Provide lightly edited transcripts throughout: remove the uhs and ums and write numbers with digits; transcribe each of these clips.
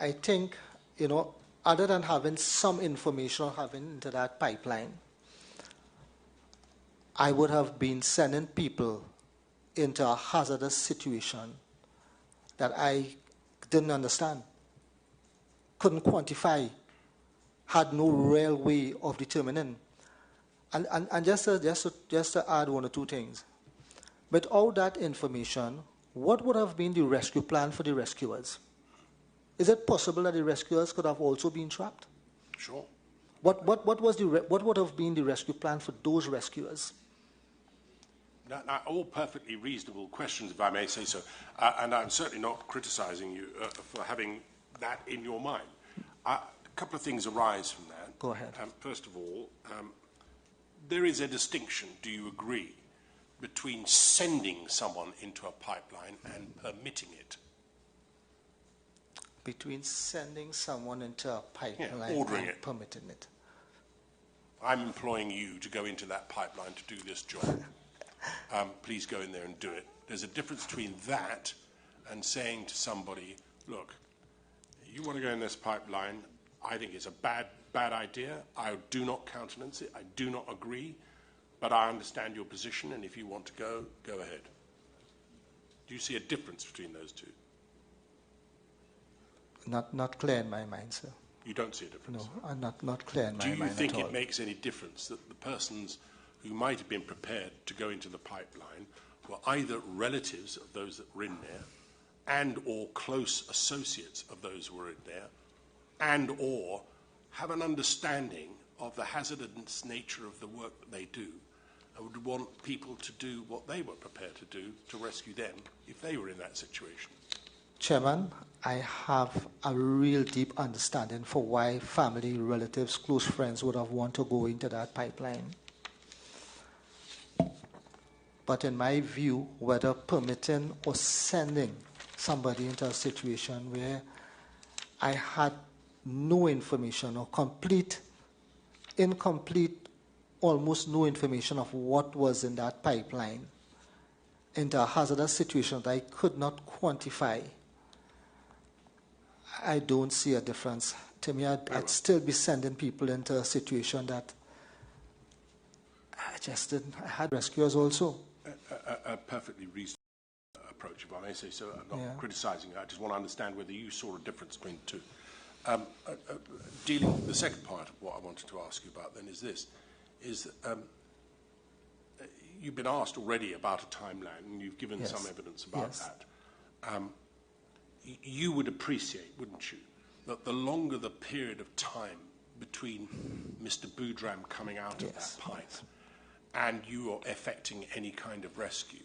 I think, you know, other than having some information having into that pipeline, I would have been sending people into a hazardous situation that I didn't understand, couldn't quantify, had no real way of determining. And just to add one or two things, without that information, what would have been the rescue plan for the rescuers? Is it possible that the rescuers could have also been trapped? Sure. What would have been the rescue plan for those rescuers? Now, all perfectly reasonable questions, if I may say so, and I'm certainly not criticising you for having that in your mind. A couple of things arise from that. Go ahead. First of all, there is a distinction, do you agree, between sending someone into a pipeline and permitting it? Between sending someone into a pipeline ordering and it. permitting it. I'm employing you to go into that pipeline to do this job. Please go in there and do it. There's a difference between that and saying to somebody, look, you want to go in this pipeline, I think it's a bad idea. I do not countenance it. I do not agree, but I understand your position, and if you want to go, go ahead. Do you see a difference between those two? Not clear in my mind, sir. You don't see a difference? No, I'm not clear in my mind at all. Do you think it makes any difference that the persons who might have been prepared to go into the pipeline were either relatives of those that were in there and or close associates of those who were in there and or have an understanding of the hazardous nature of the work that they do and would want people to do what they were prepared to do to rescue them if they were in that situation? Chairman, I have a real deep understanding for why family, relatives, close friends would have wanted to go into that pipeline. But in my view, whether permitting or sending somebody into a situation where I had no information or incomplete, almost no information of what was in that pipeline into a hazardous situation that I could not quantify, I don't see a difference. To me, I'd still be sending people into a situation that I just didn't. I had rescuers also. A perfectly reasonable approach, if I may say so. I'm not criticising you. I just want to understand whether you saw a difference between the two. Dealing with the second part of what I wanted to ask you about then is this, is you've been asked already about a timeline and you've given some evidence about that. You would appreciate, wouldn't you, that the longer the period of time between Mr. Boudram coming out of that pipe and you are effecting any kind of rescue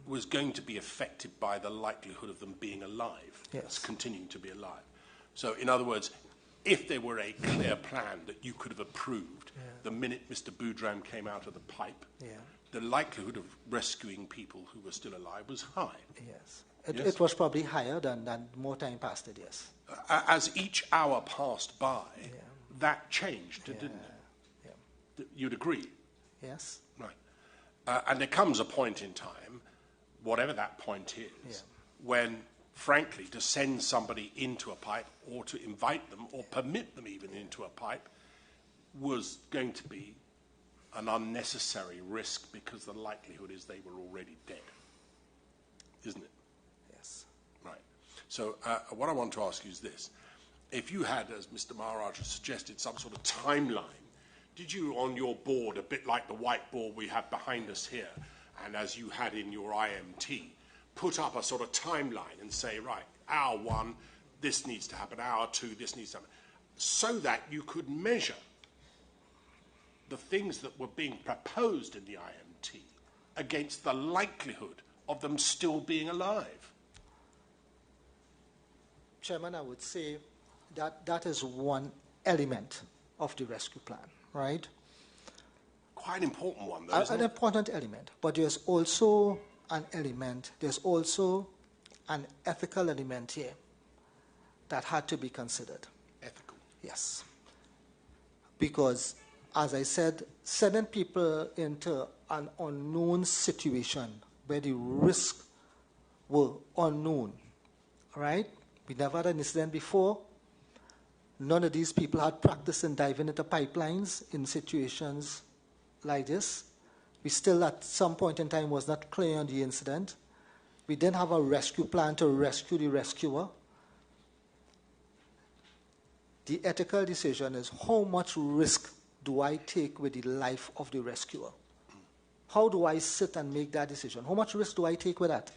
was going to be affected by the likelihood of them being alive, continuing to be alive. So, in other words, if there were a clear plan that you could have approved the minute Mr. Boudram came out of the pipe, the likelihood of rescuing people who were still alive was high. Yes. It was probably higher than more time passed it, yes. As each hour passed by, that changed, didn't it? Yeah. You'd agree? Yes. Right. And there comes a point in time, whatever that point is, when, frankly, to send somebody into a pipe or to invite them or permit them even into a pipe was going to be an unnecessary risk because the likelihood is they were already dead. Isn't it? Yes. Right. So what I want to ask you is this. If you had, as Mr. Maharaj has suggested, some sort of timeline, did you on your board, a bit like the whiteboard we have behind us here, and as you had in your IMT, put up a sort of timeline and say, right, hour one, this needs to happen, hour two, this needs to happen, so that you could measure the things that were being proposed in the IMT against the likelihood of them still being alive? Chairman, I would say that that is one element of the rescue plan, right? Quite an important one, though, isn't it? An important element, but there's also an element, there's also an ethical element here that had to be considered. Ethical? Yes. Because, as I said, sending people into an unknown situation where the risks were unknown, right? We never had an incident before. None of these people had practice in diving into pipelines in situations like this. We still, at some point in time, was not clear on the incident. We didn't have a rescue plan to rescue the rescuer. The ethical decision is, how much risk do I take with the life of the rescuer? How do I sit and make that decision? How much risk do I take with that?